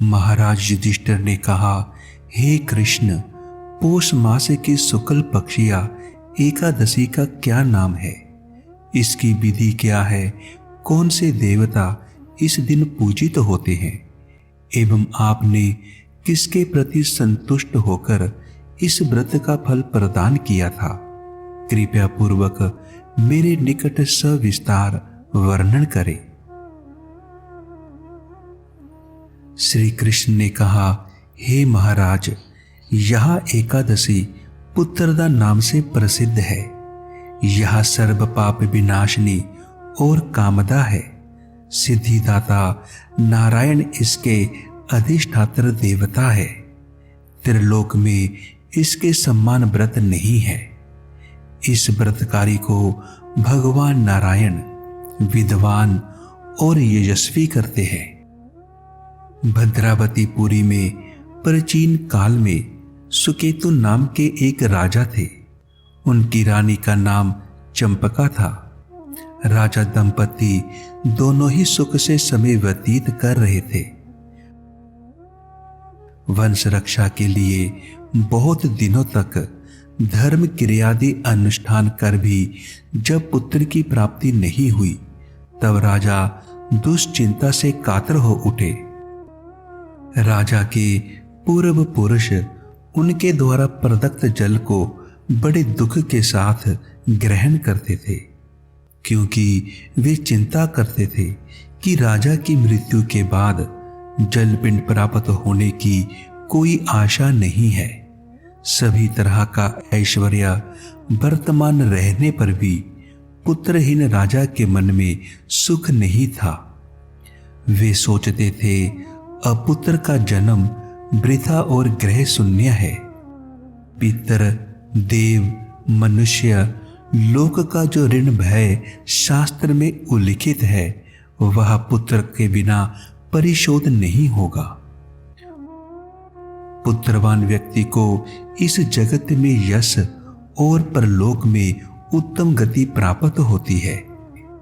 महाराज युधिष्ठिर ने कहा, हे कृष्ण, पौष मास की शुक्ल पक्षिया एकादशी का क्या नाम है? इसकी विधि क्या है? कौन से देवता इस दिन पूजित होते हैं? एवं आपने किसके प्रति संतुष्ट होकर इस व्रत का फल प्रदान किया था? कृपया पूर्वक मेरे निकट सविस्तार वर्णन करें। श्री कृष्ण ने कहा, हे महाराज, यह एकादशी पुत्रदा नाम से प्रसिद्ध है। यह सर्व पाप विनाशिनी और कामदा है। सिद्धिदाता नारायण इसके अधिष्ठात्र देवता है। त्रिलोक में इसके सम्मान व्रत नहीं है। इस व्रतकारी को भगवान नारायण विद्वान और यशस्वी करते हैं। भद्रावतीपुरी में प्राचीन काल में सुकेतु नाम के एक राजा थे। उनकी रानी का नाम चंपका था। राजा दंपति दोनों ही सुख से समय व्यतीत कर रहे थे। वंश रक्षा के लिए बहुत दिनों तक धर्म क्रियादि अनुष्ठान कर भी जब पुत्र की प्राप्ति नहीं हुई, तब राजा दुश्चिंता से कातर हो उठे। राजा के पूर्व पुरुष उनके द्वारा प्रदत्त जल को बड़े दुख के साथ ग्रहण करते थे, क्योंकि वे चिंता करते थे कि राजा की मृत्यु के बाद जल पिंड प्राप्त होने की कोई आशा नहीं है। सभी तरह का ऐश्वर्य वर्तमान रहने पर भी पुत्रहीन राजा के मन में सुख नहीं था। वे सोचते थे, अपुत्र का जन्म वृथा और ग्रह शून्य है। पितर, देव, मनुष्य लोक का जो ऋण भय शास्त्र में उल्लिखित है, वह पुत्र के बिना परिशोध नहीं होगा। पुत्रवान व्यक्ति को इस जगत में यश और परलोक में उत्तम गति प्राप्त होती है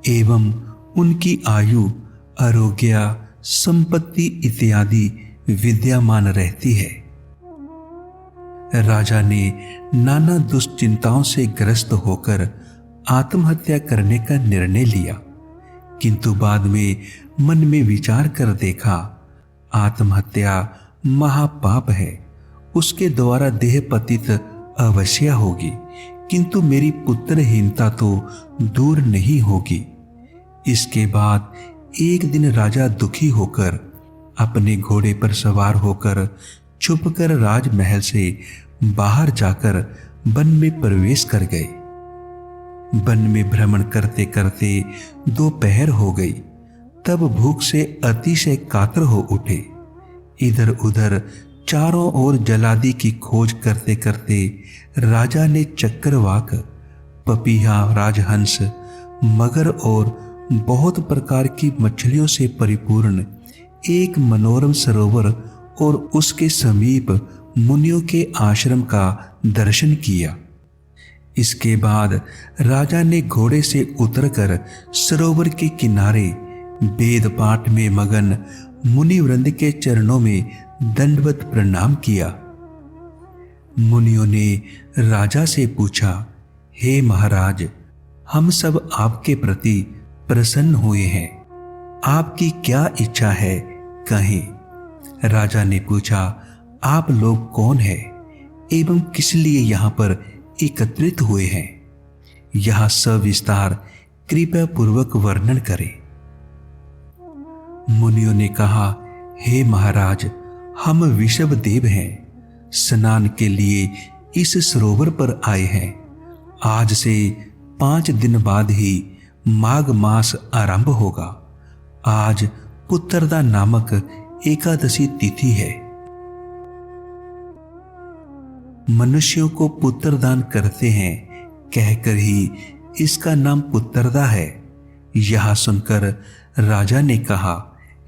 एवं उनकी आयु, आरोग्य, संपत्ति इत्यादि विद्यमान रहती है। राजा ने नाना दुश्चिंताओं से ग्रस्त होकर आत्महत्या करने का निर्णय लिया, किंतु बाद में मन में विचार कर देखा, आत्महत्या महापाप है। उसके द्वारा देह पतित अवश्य होगी, किंतु मेरी पुत्रहीनता तो दूर नहीं होगी। इसके बाद एक दिन राजा दुखी होकर अपने घोड़े पर सवार होकर छुपकर राजमहल से बाहर जाकर वन में प्रवेश कर गए। वन में भ्रमण करते करते दोपहर हो गई। तब भूख से अतिशय कातर हो उठे। इधर उधर चारों ओर जलादि की खोज करते करते राजा ने चक्रवाक, पपीहा, राजहंस, मगर और बहुत प्रकार की मछलियों से परिपूर्ण एक मनोरम सरोवर और उसके समीप मुनियों के आश्रम का दर्शन किया। इसके बाद राजा ने घोड़े से उतरकर सरोवर के किनारे वेद पाठ में मगन मुनिवृंद के चरणों में दंडवत प्रणाम किया। मुनियों ने राजा से पूछा, हे महाराज, हम सब आपके प्रति प्रसन्न हुए हैं। आपकी क्या इच्छा है, कहें। राजा ने पूछा, आप लोग कौन हैं एवं किस लिए यहां पर एकत्रित हुए हैं? यह सविस्तार कृपया पूर्वक वर्णन करें। मुनियों ने कहा, हे महाराज, हम विषव देव हैं। स्नान के लिए इस सरोवर पर आए हैं। आज से 5 दिन बाद ही माघ मास आरंभ होगा। आज पुत्रदा नामक एकादशी तिथि है। मनुष्यों को पुत्रदान करते हैं कहकर ही इसका नाम पुत्रदा है। यह सुनकर राजा ने कहा,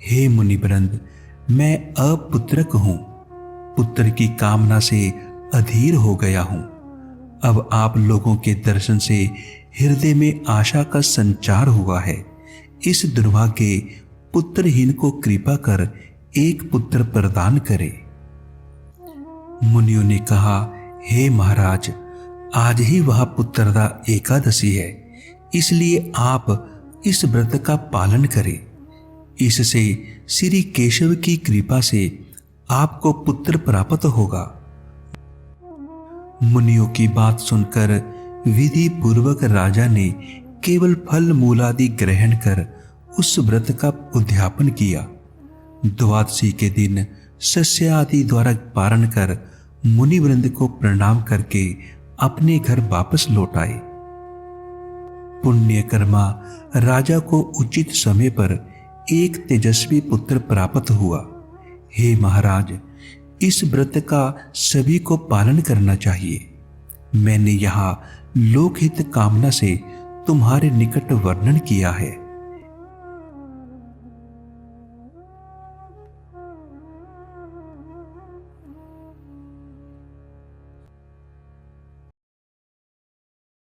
हे मुनिवृंद, मैं अपुत्रक हूं। पुत्र की कामना से अधीर हो गया हूं। अब आप लोगों के दर्शन से हृदय में आशा का संचार हुआ है। इस दुर्भाग्य पुत्रहीन को कृपा कर एक पुत्र प्रदान करे। मुनियों ने कहा, हे महाराज, आज ही वह पुत्रदा एकादशी है, इसलिए आप इस व्रत का पालन करें। इससे श्री केशव की कृपा से आपको पुत्र प्राप्त होगा। मुनियों की बात सुनकर विधि पूर्वक राजा ने केवल फल मूलादि ग्रहण कर उस व्रत का उद्यापन किया। द्वादशी के दिन सस्य आदि द्वारा पारण कर मुनिवृंद को प्रणाम करके अपने घर वापस लौट आए। पुण्यकर्मा राजा को उचित समय पर एक तेजस्वी पुत्र प्राप्त हुआ। हे महाराज, इस व्रत का सभी को पालन करना चाहिए। मैंने यहाँ लोकहित कामना से तुम्हारे निकट वर्णन किया है।